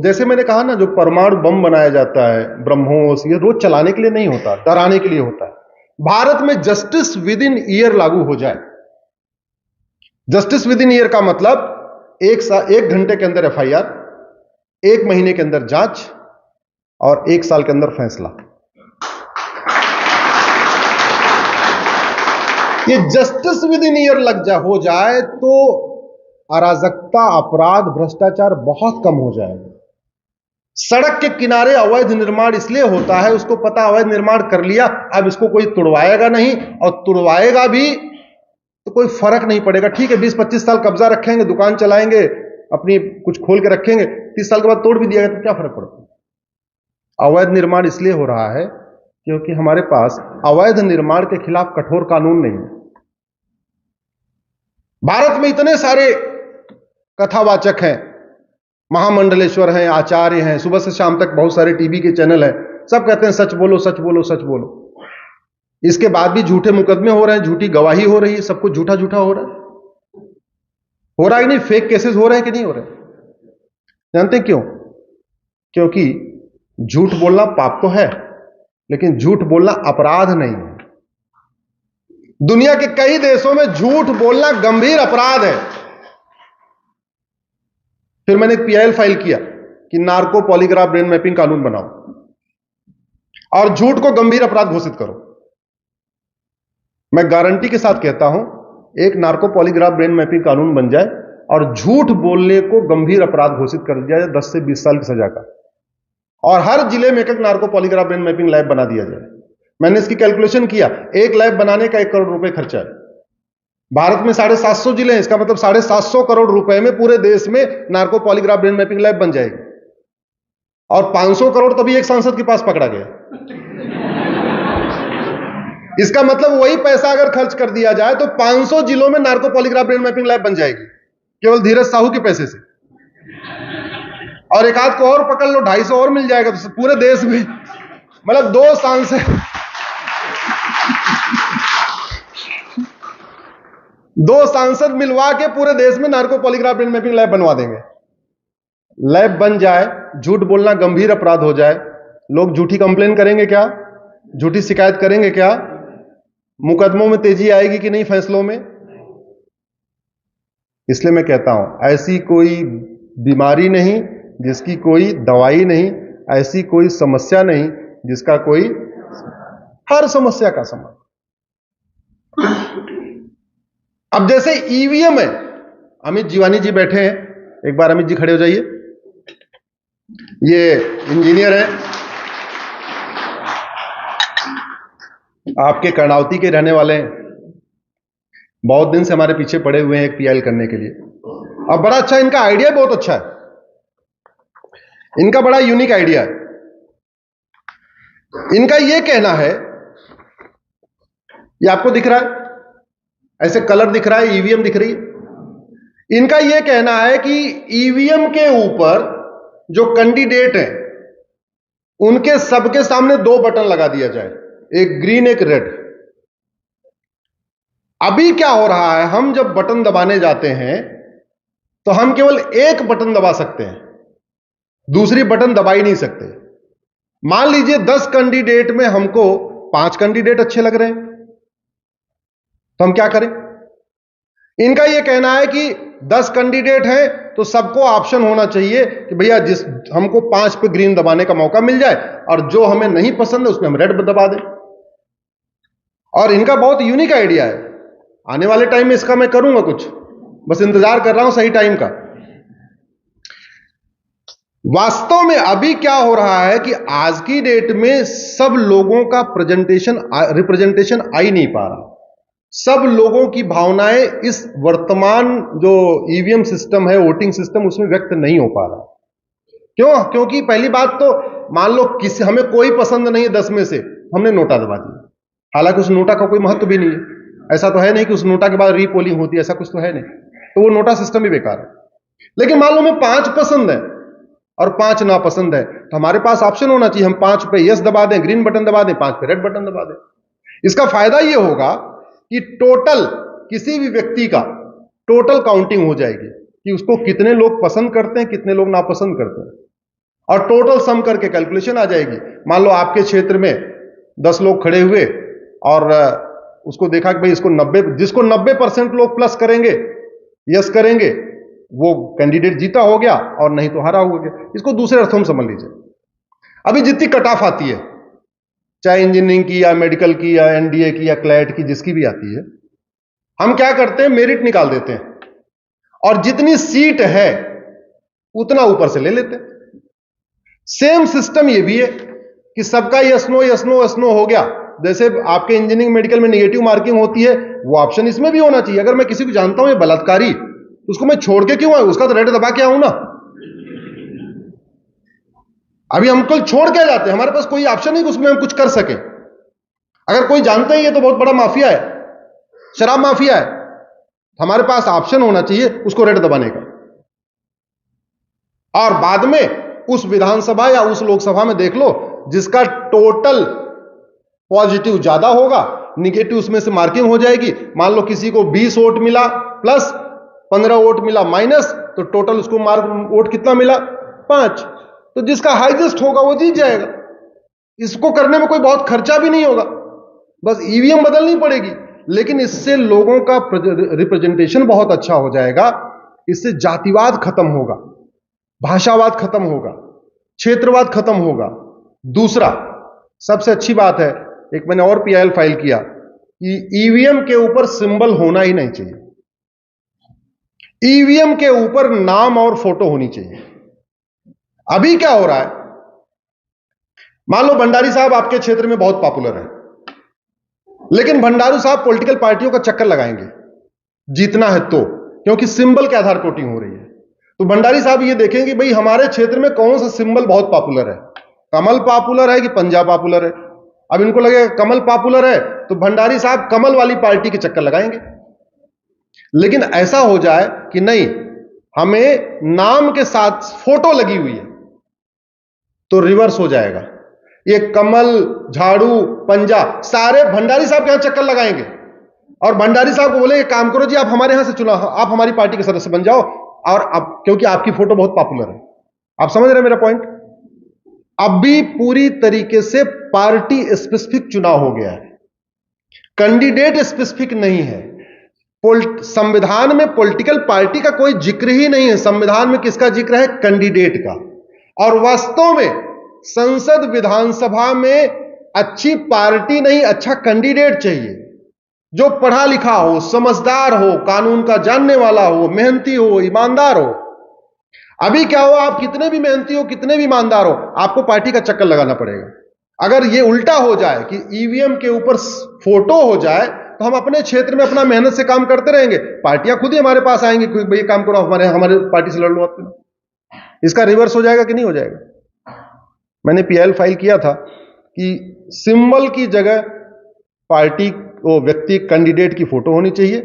जैसे मैंने कहा ना, जो परमाणु बम बनाया जाता है, ब्रह्मोस, ये रोज चलाने के लिए नहीं होता, डराने के लिए होता है। भारत में जस्टिस विद इन ईयर लागू हो जाए। जस्टिस विद इन ईयर का मतलब 1 घंटे के अंदर एफआईआर, 1 महीने के अंदर जांच और 1 साल के अंदर फैसला। ये जस्टिस विद इन ईयर हो जाए तो अराजकता, अपराध, भ्रष्टाचार बहुत कम हो जाएगा। सड़क के किनारे अवैध निर्माण इसलिए होता है, उसको पता अवैध निर्माण कर लिया, अब इसको कोई तुड़वाएगा नहीं, और तुड़वाएगा भी तो कोई फर्क नहीं पड़ेगा। ठीक है, 20-25 साल कब्जा रखेंगे, दुकान चलाएंगे, अपनी कुछ खोल के रखेंगे, 30 साल के बाद तोड़ भी दिया गया तो क्या फर्क पड़ता है। अवैध निर्माण इसलिए हो रहा है क्योंकि हमारे पास अवैध निर्माण के खिलाफ कठोर कानून नहीं है। भारत में इतने सारे कथावाचक हैं, महामंडलेश्वर हैं, आचार्य हैं, सुबह से शाम तक बहुत सारे टीवी के चैनल हैं, सब कहते हैं सच बोलो, सच बोलो, सच बोलो। इसके बाद भी झूठे मुकदमे हो रहे हैं, झूठी गवाही हो रही है, सब कुछ झूठा झूठा हो रहा है। हो रहा है कि नहीं? फेक केसेस हो रहे हैं कि नहीं हो रहे? जानते हैं क्यों? क्योंकि झूठ बोलना पाप तो है, लेकिन झूठ बोलना अपराध नहीं है। दुनिया के कई देशों में झूठ बोलना गंभीर अपराध है। फिर मैंने एक पीआईएल फाइल किया कि नार्को पॉलीग्राफ ब्रेन मैपिंग कानून बनाओ और झूठ को गंभीर अपराध घोषित करो। मैं गारंटी के साथ कहता हूं, एक नार्को पॉलीग्राफ ब्रेन मैपिंग कानून बन जाए और झूठ बोलने को गंभीर अपराध घोषित कर दिया जाए 10 से 20 साल की सजा का, और हर जिले में एक narco polygraph brain mapping lab बना दिया जाए। मैंने इसकी कैलकुलेशन किया, एक लैब बनाने का 1 करोड़ रुपए खर्चा है। भारत में 750 जिले हैं, इसका मतलब 750 करोड़ रुपए में पूरे देश में narco polygraph brain mapping lab बन जाएगी। और 500 करोड़ तभी एक सांसद के पास पकड़ा गया। इसका मतलब वही पैसा अगर खर्च कर दिया जाए तो 500 जिलों में narco polygraph brain mapping lab बन जाएगी, केवल धीरज साहू के पैसे से। और एक आध को और पकड़ लो, 250 और मिल जाएगा, तो पूरे देश में मतलब 2 सांसद 2 सांसद मिलवा के पूरे देश में narco polygraph brain mapping lab बनवा देंगे। लैब बन जाए, झूठ बोलना गंभीर अपराध हो जाए, लोग झूठी कंप्लेन करेंगे क्या? झूठी शिकायत करेंगे क्या? मुकदमों में तेजी आएगी कि नहीं, फैसलों में? इसलिए मैं कहता हूं, ऐसी कोई बीमारी नहीं जिसकी कोई दवाई नहीं, ऐसी कोई समस्या नहीं जिसका कोई, हर समस्या का समाधान। अब जैसे ईवीएम है, अमित जीवानी जी बैठे हैं, एक बार अमित जी खड़े हो जाइए। ये इंजीनियर है, आपके कर्णावती के रहने वाले हैं, बहुत दिन से हमारे पीछे पड़े हुए हैं एक पीआईएल करने के लिए। अब बड़ा अच्छा, इनका आइडिया बहुत अच्छा है, इनका बड़ा यूनिक आइडिया है। इनका यह कहना है, ये आपको दिख रहा है, ऐसे कलर दिख रहा है, ईवीएम दिख रही है। इनका यह कहना है कि ईवीएम के ऊपर जो कैंडिडेट हैं उनके सबके सामने 2 बटन लगा दिया जाए, एक ग्रीन एक रेड। अभी क्या हो रहा है, हम जब बटन दबाने जाते हैं तो हम केवल एक बटन दबा सकते हैं, दूसरी बटन दबा ही नहीं सकते। मान लीजिए 10 कैंडिडेट में हमको 5 कैंडिडेट अच्छे लग रहे हैं, तो हम क्या करें? इनका यह कहना है कि 10 कैंडिडेट हैं तो सबको ऑप्शन होना चाहिए कि भैया जिस हमको 5 पे ग्रीन दबाने का मौका मिल जाए, और जो हमें नहीं पसंद है उसमें हम रेड दबा दें। और इनका बहुत यूनिक आइडिया है, आने वाले टाइम में इसका मैं करूंगा कुछ, बस इंतजार कर रहा हूं सही टाइम का। वास्तव में अभी क्या हो रहा है कि आज की डेट में सब लोगों का रिप्रेजेंटेशन आ ही नहीं पा रहा। सब लोगों की भावनाएं इस वर्तमान जो ईवीएम सिस्टम है, वोटिंग सिस्टम, उसमें व्यक्त नहीं हो पा रहा। क्यों? क्योंकि पहली बात तो मान लो किसी, हमें कोई पसंद नहीं है 10 में से, हमने नोटा दबा दिया, हालांकि उस नोटा का कोई महत्व भी नहीं है। ऐसा तो है नहीं कि उस नोटा के बाद रीपोलिंग होती है, ऐसा कुछ तो है नहीं, तो वो नोटा सिस्टम ही बेकार है। लेकिन मान लो हमें 5 पसंद है और 5 नापसंद है, तो हमारे पास ऑप्शन होना चाहिए, हम 5 पे यस दबा दें, ग्रीन बटन दबा दें, 5 पे रेड बटन दबा दें। इसका फायदा यह होगा कि टोटल किसी भी व्यक्ति का टोटल काउंटिंग हो जाएगी कि उसको कितने लोग पसंद करते हैं, कितने लोग नापसंद करते हैं। और टोटल सम करके कैलकुलेशन आ जाएगी। मान लो आपके क्षेत्र में 10 लोग खड़े हुए और उसको देखा कि भाई इसको 90, जिसको 90% लोग प्लस करेंगे, यस करेंगे, वो कैंडिडेट जीता हो गया, और नहीं तो हारा हो गया। इसको दूसरे अर्थों में समझ लीजिए। अभी जितनी कट ऑफ आती है, चाहे इंजीनियरिंग की या मेडिकल की या एनडीए की या क्लैट की, जिसकी भी आती है, हम क्या करते हैं, मेरिट निकाल देते हैं और जितनी सीट है उतना ऊपर से ले लेते हैं। सेम सिस्टम ये भी है कि सबका yes no yes no yes no हो गया। जैसे आपके इंजीनियरिंग मेडिकल में नेगेटिव मार्किंग होती है, वो ऑप्शन इसमें भी होना चाहिए। अगर मैं किसी को जानता हूं ये बलात्कारी, तो उसको मैं छोड़ के क्यों आऊं, उसका तो रेड दबा के आऊं ना। अभी हम कल छोड़ के जाते हैं, हमारे पास कोई ऑप्शन नहीं कि उसमें हम कुछ कर सके। अगर कोई जानता ही है तो बहुत बड़ा माफिया है, शराब माफिया है, हमारे पास ऑप्शन होना चाहिए उसको रेड दबाने का। और बाद में उस विधानसभा या उस लोकसभा में देख लो, जिसका टोटल पॉजिटिव ज्यादा होगा, निगेटिव उसमें से मार्किंग हो जाएगी। मान लो किसी को 20 वोट मिला प्लस, 15 वोट मिला माइनस, तो टोटल उसको वोट कितना मिला, 5। तो जिसका हाईएस्ट होगा वो जीत जाएगा। इसको करने में कोई बहुत खर्चा भी नहीं होगा, बस ईवीएम बदलनी पड़ेगी। लेकिन इससे लोगों का रिप्रेजेंटेशन बहुत अच्छा हो जाएगा। इससे जातिवाद खत्म होगा, भाषावाद खत्म होगा, क्षेत्रवाद खत्म होगा। दूसरा सबसे अच्छी बात है, एक मैंने और पीआईएल फाइल किया कि ईवीएम के ऊपर सिंबल होना ही नहीं चाहिए। ईवीएम के ऊपर नाम और फोटो होनी चाहिए। अभी क्या हो रहा है, मान लो भंडारी साहब आपके क्षेत्र में बहुत पॉपुलर है, लेकिन भंडारू साहब पॉलिटिकल पार्टियों का चक्कर लगाएंगे जीतना है तो, क्योंकि सिंबल के आधार पर वोटिंग हो रही है। तो भंडारी साहब ये देखेंगे भाई हमारे क्षेत्र में कौन सा सिंबल बहुत पॉपुलर है, कमल पॉपुलर है कि पंजाब पॉपुलर है। अब इनको लगेगा कमल पॉपुलर है तो भंडारी साहब कमल वाली पार्टी के चक्कर लगाएंगे। लेकिन ऐसा हो जाए कि नहीं, हमें नाम के साथ फोटो लगी हुई है, तो रिवर्स हो जाएगा। ये कमल, झाड़ू, पंजा सारे भंडारी साहब के यहां चक्कर लगाएंगे और भंडारी साहब को बोले काम करो जी, आप हमारे यहां से चुना, आप हमारी पार्टी के सदस्य बन जाओ, और अब क्योंकि आपकी फोटो बहुत पॉपुलर है। आप समझ रहे हैं मेरा पॉइंट? अब भी पूरी तरीके से पार्टी स्पेसिफिक चुनाव हो गया है, कैंडिडेट स्पेसिफिक नहीं है। संविधान में पॉलिटिकल पार्टी का कोई जिक्र ही नहीं है। संविधान में किसका जिक्र है? कैंडिडेट का। और वास्तव में संसद विधानसभा में अच्छी पार्टी नहीं, अच्छा कैंडिडेट चाहिए, जो पढ़ा लिखा हो, समझदार हो, कानून का जानने वाला हो, मेहनती हो, ईमानदार हो। अभी क्या हो, आप कितने भी मेहनती हो, कितने भी ईमानदार हो, आपको पार्टी का चक्कर लगाना पड़ेगा। अगर ये उल्टा हो जाए कि ईवीएम के ऊपर फोटो हो जाए, तो हम अपने क्षेत्र में अपना मेहनत से काम करते रहेंगे, पार्टियां खुद ही हमारे पास आएंगी, भाई काम करो, हमारे पार्टी से लड़ लो आप। इसका रिवर्स हो जाएगा कि नहीं हो जाएगा? मैंने पीएल फाइल किया था कि सिंबल की जगह पार्टी वो व्यक्ति कैंडिडेट की फोटो होनी चाहिए।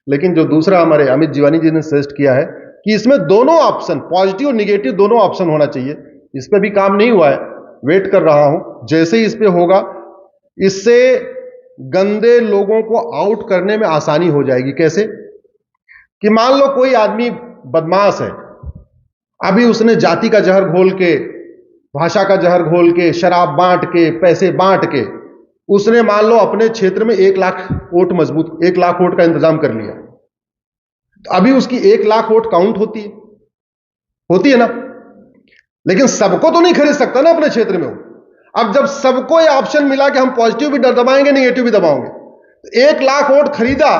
लेकिन जो दूसरा हमारे अमित जीवानी जी ने सजेस्ट किया है कि इसमें दोनों ऑप्शन, पॉजिटिव और निगेटिव दोनों ऑप्शन होना चाहिए, इस पर भी काम नहीं हुआ है, वेट कर रहा हूं। जैसे ही इस पे होगा, इससे गंदे लोगों को आउट करने में आसानी हो जाएगी। कैसे? कि मान लो कोई आदमी बदमाश है, अभी उसने जाति का जहर घोल के, भाषा का जहर घोल के, शराब बांट के, पैसे बांट के, उसने मान लो अपने क्षेत्र में 1 लाख वोट मजबूत, 1 लाख वोट का इंतजाम कर लिया। तो अभी उसकी 1 लाख वोट काउंट होती है ना। लेकिन सबको तो नहीं खरीद सकता ना अपने क्षेत्र में। अब जब सबको ये ऑप्शन मिला कि हम पॉजिटिव भी दबाएंगे, निगेटिव भी दबाएंगे, तो 1 लाख वोट खरीदा,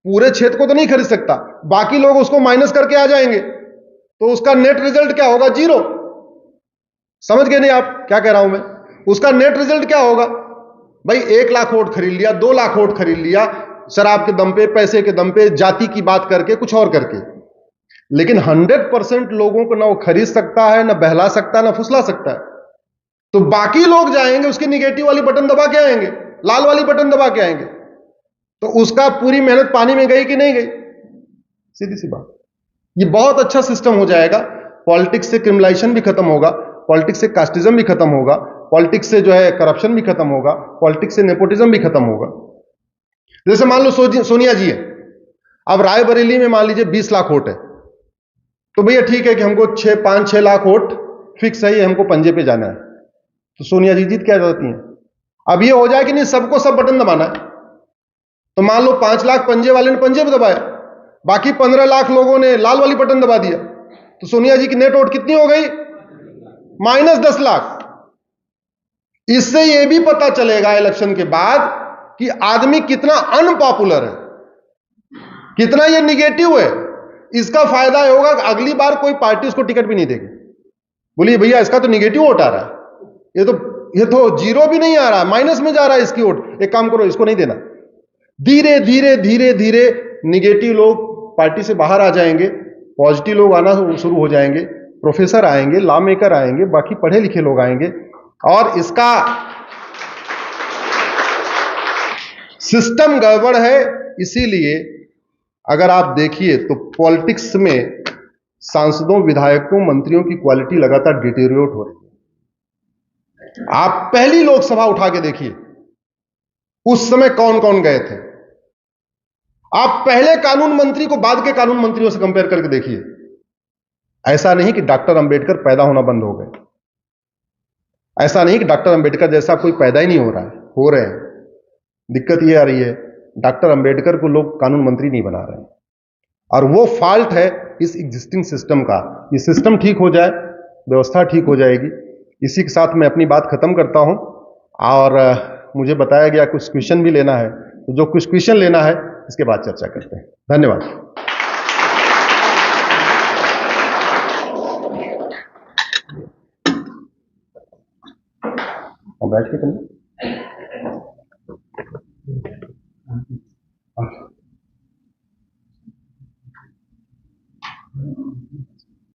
पूरे क्षेत्र को तो नहीं खरीद सकता, बाकी लोग उसको माइनस करके आ जाएंगे, तो उसका नेट रिजल्ट क्या होगा? 0। समझ गए नहीं आप क्या कह रहा हूं मैं? उसका नेट रिजल्ट क्या होगा? भाई 1 लाख वोट खरीद लिया, 2 लाख वोट खरीद लिया, शराब के दम पे, पैसे के दम पे, जाति की बात करके, कुछ और करके। लेकिन 100% लोगों को ना वो खरीद सकता है, ना बहला सकता है, ना फुसला सकता है। तो बाकी लोग जाएंगे, उसकी निगेटिव वाली बटन दबा के आएंगे, लाल वाली बटन दबा के आएंगे, तो उसका पूरी मेहनत पानी में गई कि नहीं गई? सीधी सी बात। ये बहुत अच्छा सिस्टम हो जाएगा। पॉलिटिक्स से क्रिमिनलाइजेशन भी खत्म होगा, पॉलिटिक्स से कास्टिज्म भी खत्म होगा, पॉलिटिक्स से जो है करप्शन भी खत्म होगा, पॉलिटिक्स से नेपोटिज्म भी खत्म होगा। जैसे मान लो सोनिया जी है, अब रायबरेली में मान लीजिए 20 लाख वोट है, तो भैया ठीक है कि हमको 5-6 लाख वोट फिक्स है, ये हमको पंजे पे जाना है, तो सोनिया जी जीत क्या जाती हैं। अब ये हो जाए कि नहीं सबको सब बटन दबाना है, तो मान लो 5 लाख पंजे वाले ने पंजे पे दबाया, बाकी 15 लाख लोगों ने लाल वाली बटन दबा दिया, तो सोनिया जी की नेट वोट कितनी हो गई? -10 लाख। इससे यह भी पता चलेगा इलेक्शन के बाद कि आदमी कितना अनपॉपुलर है, कितना ये निगेटिव है। इसका फायदा होगा कि अगली बार कोई पार्टी उसको टिकट भी नहीं देगी। बोलिए भैया इसका तो निगेटिव वोट आ रहा है, ये तो जीरो भी नहीं आ रहा, माइनस में जा रहा है इसकी वोट, एक काम करो इसको नहीं देना। धीरे धीरे धीरे धीरे निगेटिव लोग पार्टी से बाहर आ जाएंगे, पॉजिटिव लोग आना शुरू हो जाएंगे, प्रोफेसर आएंगे, लॉ मेकर आएंगे, बाकी पढ़े लिखे लोग आएंगे, और इसका सिस्टम गड़बड़ है। इसीलिए अगर आप देखिए तो पॉलिटिक्स में सांसदों, विधायकों, मंत्रियों की क्वालिटी लगातार डिटेरियोरेट हो रही है। आप पहली लोकसभा उठा के देखिए, उस समय कौन कौन गए थे। आप पहले कानून मंत्री को बाद के कानून मंत्रियों से कंपेयर करके देखिए। ऐसा नहीं कि डॉक्टर अंबेडकर पैदा होना बंद हो गए, ऐसा नहीं कि डॉक्टर अंबेडकर जैसा कोई पैदा ही नहीं हो रहा है, हो रहे हैं। दिक्कत यह आ रही है डॉक्टर अंबेडकर को लोग कानून मंत्री नहीं बना रहे हैं, और वो फॉल्ट है इस एग्जिस्टिंग सिस्टम का। ये सिस्टम ठीक हो जाए, व्यवस्था ठीक हो जाएगी। इसी के साथ मैं अपनी बात खत्म करता हूं, और मुझे बताया गया कुछ क्वेश्चन भी लेना है, तो जो कुछ क्वेश्चन लेना है इसके बाद चर्चा करते हैं। धन्यवाद। बैठ के करना।